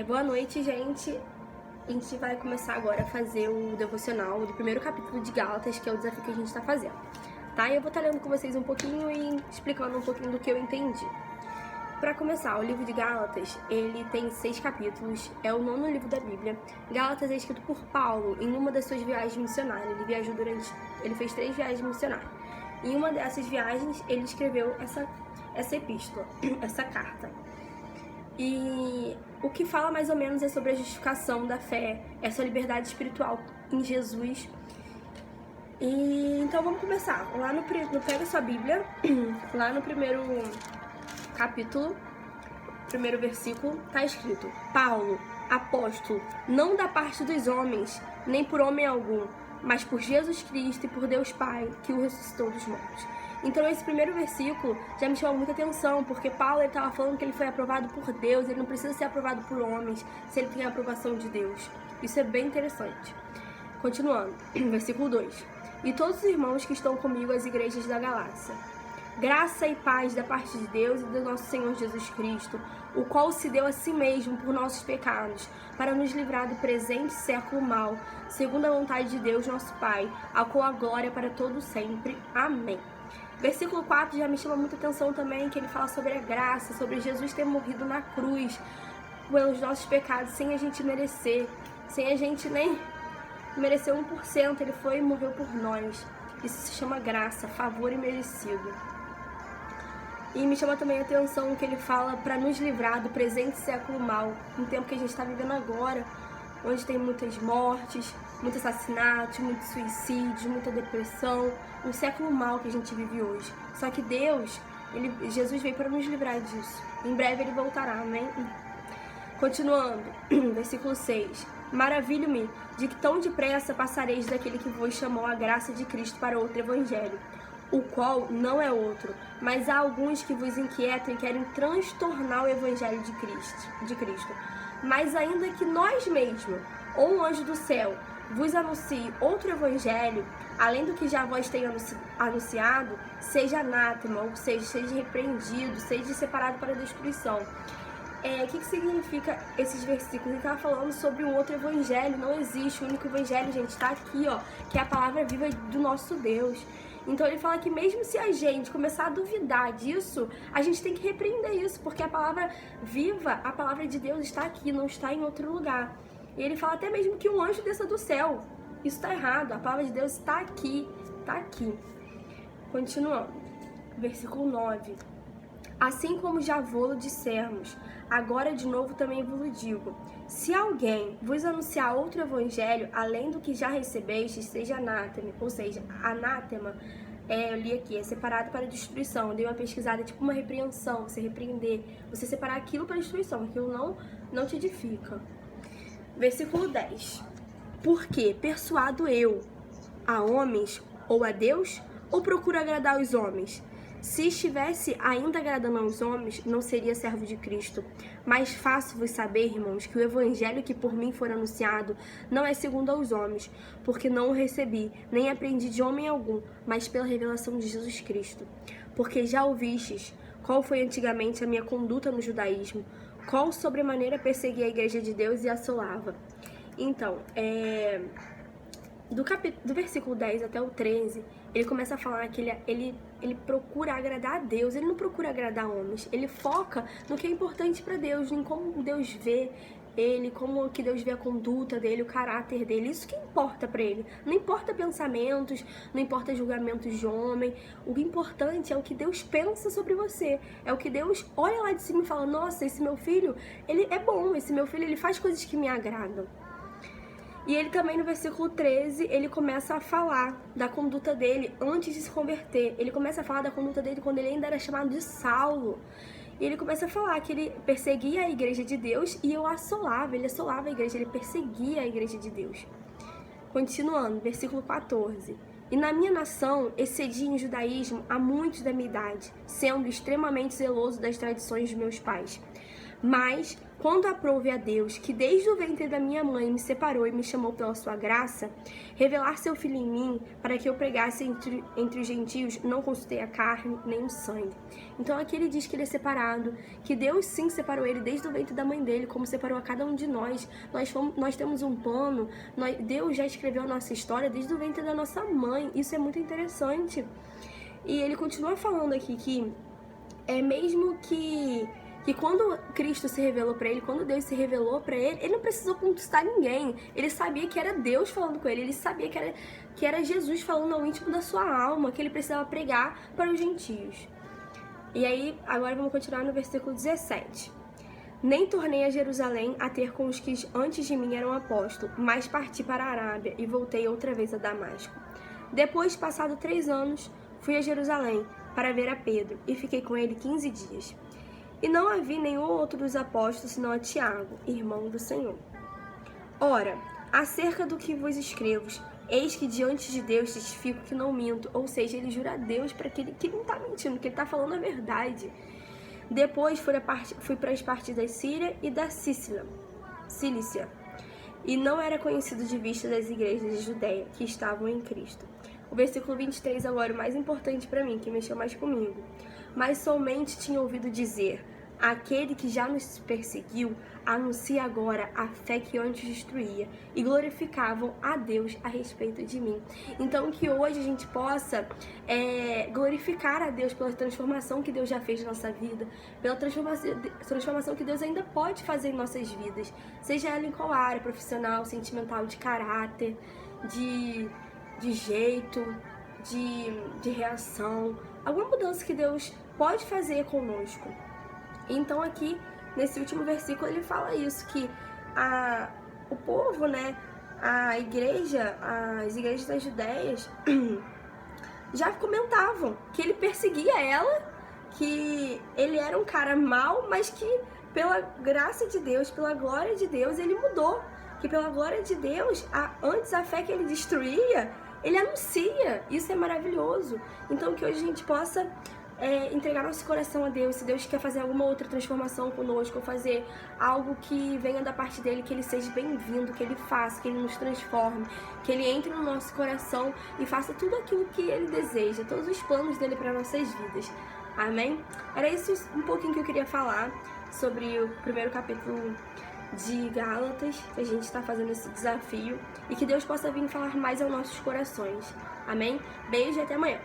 Boa noite, gente. A gente vai começar agora a fazer o devocional do primeiro capítulo de Gálatas, que é o desafio que a gente está fazendo, tá? Eu vou estar lendo com vocês um pouquinho e explicando um pouquinho do que eu entendi. Para começar, o livro de Gálatas, ele tem 6 capítulos, é o 9º livro da Bíblia. Gálatas é escrito por Paulo em uma das suas viagens missionárias. Ele fez 3 viagens missionárias. Em uma dessas viagens, ele escreveu essa epístola, essa carta. E o que fala mais ou menos é sobre a justificação da fé, essa liberdade espiritual em Jesus. E então vamos começar. Pega sua Bíblia, lá no primeiro capítulo, primeiro versículo, tá escrito: Paulo, apóstolo, não da parte dos homens, nem por homem algum, mas por Jesus Cristo e por Deus Pai, que o ressuscitou dos mortos. Então esse primeiro versículo já me chamou muita atenção, porque Paulo estava falando que ele foi aprovado por Deus, ele não precisa ser aprovado por homens, se ele tem a aprovação de Deus. Isso é bem interessante. Continuando, versículo 2. E todos os irmãos que estão comigo às igrejas da Galácia. Graça e paz da parte de Deus e do nosso Senhor Jesus Cristo, o qual se deu a si mesmo por nossos pecados, para nos livrar do presente século mau, segundo a vontade de Deus nosso Pai, a qual a glória para todo sempre. Amém. Versículo 4 já me chama muita atenção também, que ele fala sobre a graça, sobre Jesus ter morrido na cruz pelos nossos pecados, sem a gente merecer, sem a gente nem merecer 1%, ele foi e morreu por nós. Isso se chama graça, favor imerecido. E me chama também a atenção que ele fala para nos livrar do presente século mau, um tempo que a gente está vivendo agora, onde tem muitas mortes, muito assassinato, muito suicídio, muita depressão, um século mau que a gente vive hoje. Só que Jesus veio para nos livrar disso. Em breve ele voltará, amém? Continuando, versículo 6. Maravilho-me de que tão depressa passareis daquele que vos chamou a graça de Cristo para outro evangelho, o qual não é outro, mas há alguns que vos inquietam e querem transtornar o evangelho de Cristo. Mas ainda que nós mesmos, ou um anjo do céu, vos anuncie outro evangelho, além do que já vós tenho anunciado, seja anátema, ou seja repreendido, seja separado para a destruição. O que significa esses versículos? Ele estava falando sobre um outro evangelho, não existe, o único evangelho, gente, está aqui, ó, que é a palavra viva do nosso Deus. Então ele fala que mesmo se a gente começar a duvidar disso, a gente tem que repreender isso, porque a palavra viva, a palavra de Deus está aqui, não está em outro lugar. E ele fala até mesmo que um anjo desça do céu. Isso está errado, a palavra de Deus está aqui, está aqui. Continuando, versículo 9. Assim como já vô-lo dissermos, agora de novo também vos digo: se alguém vos anunciar outro evangelho, além do que já recebestes, seja anátema, ou seja, anátema, eu li aqui, é separado para destruição. Eu dei uma pesquisada, tipo uma repreensão, você repreender, você separar aquilo para destruição, aquilo não te edifica. Versículo 10. Porque persuado eu a homens ou a Deus, ou procuro agradar os homens? Se estivesse ainda agradando aos homens, não seria servo de Cristo. Mas faço-vos saber, irmãos, que o evangelho que por mim for anunciado não é segundo aos homens, porque não o recebi, nem aprendi de homem algum, mas pela revelação de Jesus Cristo. Porque já ouvistes qual foi antigamente a minha conduta no judaísmo, qual sobremaneira persegui a igreja de Deus e assolava. Então, do versículo 10 até o 13, ele começa a falar que ele procura agradar a Deus, ele não procura agradar homens, ele foca no que é importante para Deus, em como Deus vê ele, como que Deus vê a conduta dele, o caráter dele, isso que importa para ele. Não importa pensamentos, não importa julgamentos de homem, o importante é o que Deus pensa sobre você, é o que Deus olha lá de cima e fala: nossa, esse meu filho, ele é bom, esse meu filho, ele faz coisas que me agradam. E ele também, no versículo 13, ele começa a falar da conduta dele antes de se converter. Ele começa a falar da conduta dele quando ele ainda era chamado de Saulo. E ele começa a falar que ele perseguia a igreja de Deus e ele assolava a igreja, ele perseguia a igreja de Deus. Continuando, versículo 14. E na minha nação excedi em judaísmo a muitos da minha idade, sendo extremamente zeloso das tradições de meus pais. Mas, quando aprove a Deus, que desde o ventre da minha mãe me separou e me chamou pela sua graça, revelar seu Filho em mim, para que eu pregasse entre os gentios, não consultei a carne nem o sangue. Então aqui ele diz que ele é separado, que Deus sim separou ele desde o ventre da mãe dele, como separou a cada um de nós. Nós temos um plano, Deus já escreveu a nossa história desde o ventre da nossa mãe. Isso é muito interessante. E ele continua falando aqui que é mesmo que quando Cristo se revelou pra ele, quando Deus se revelou pra ele, ele não precisou conquistar ninguém. Ele sabia que era Deus falando com ele, ele sabia que era Jesus falando ao íntimo da sua alma, que ele precisava pregar para os gentios. E aí, agora vamos continuar no versículo 17. Nem tornei a Jerusalém a ter com os que antes de mim eram apóstolos, mas parti para a Arábia e voltei outra vez a Damasco. Depois, passado 3 anos, fui a Jerusalém para ver a Pedro e fiquei com ele 15 dias. E não havia nenhum outro dos apóstolos senão a Tiago, irmão do Senhor. Ora, acerca do que vos escrevo, eis que diante de Deus testifico que não minto. Ou seja, ele jura a Deus para que ele não está mentindo, que ele está falando a verdade. Depois fui para as partes da Síria e da Cilícia, e não era conhecido de vista das igrejas de Judeia que estavam em Cristo. O versículo 23 agora é o mais importante para mim, que mexeu mais comigo. Mas somente tinha ouvido dizer: aquele que já nos perseguiu anuncia agora a fé que antes destruía, e glorificavam a Deus a respeito de mim. Então que hoje a gente possa glorificar a Deus pela transformação que Deus já fez na nossa vida, pela transformação que Deus ainda pode fazer em nossas vidas, seja ela em qual área, profissional, sentimental, de caráter, de jeito, de reação, alguma mudança que Deus pode fazer conosco. Então aqui, nesse último versículo, ele fala isso, que o povo, né, as igrejas das Judeias já comentavam que ele perseguia ela, que ele era um cara mau, mas que pela graça de Deus, pela glória de Deus, ele mudou. Que pela glória de Deus, antes a fé que ele destruía, ele anuncia. Isso é maravilhoso. Então que hoje a gente possa entregar nosso coração a Deus. Se Deus quer fazer alguma outra transformação conosco, ou fazer algo que venha da parte dele, que ele seja bem-vindo, que ele faça, que ele nos transforme, que ele entre no nosso coração e faça tudo aquilo que ele deseja, todos os planos dele para nossas vidas. Amém? Era isso um pouquinho que eu queria falar sobre o primeiro capítulo de Gálatas, que a gente está fazendo esse desafio, e que Deus possa vir falar mais aos nossos corações. Amém? Beijo e até amanhã.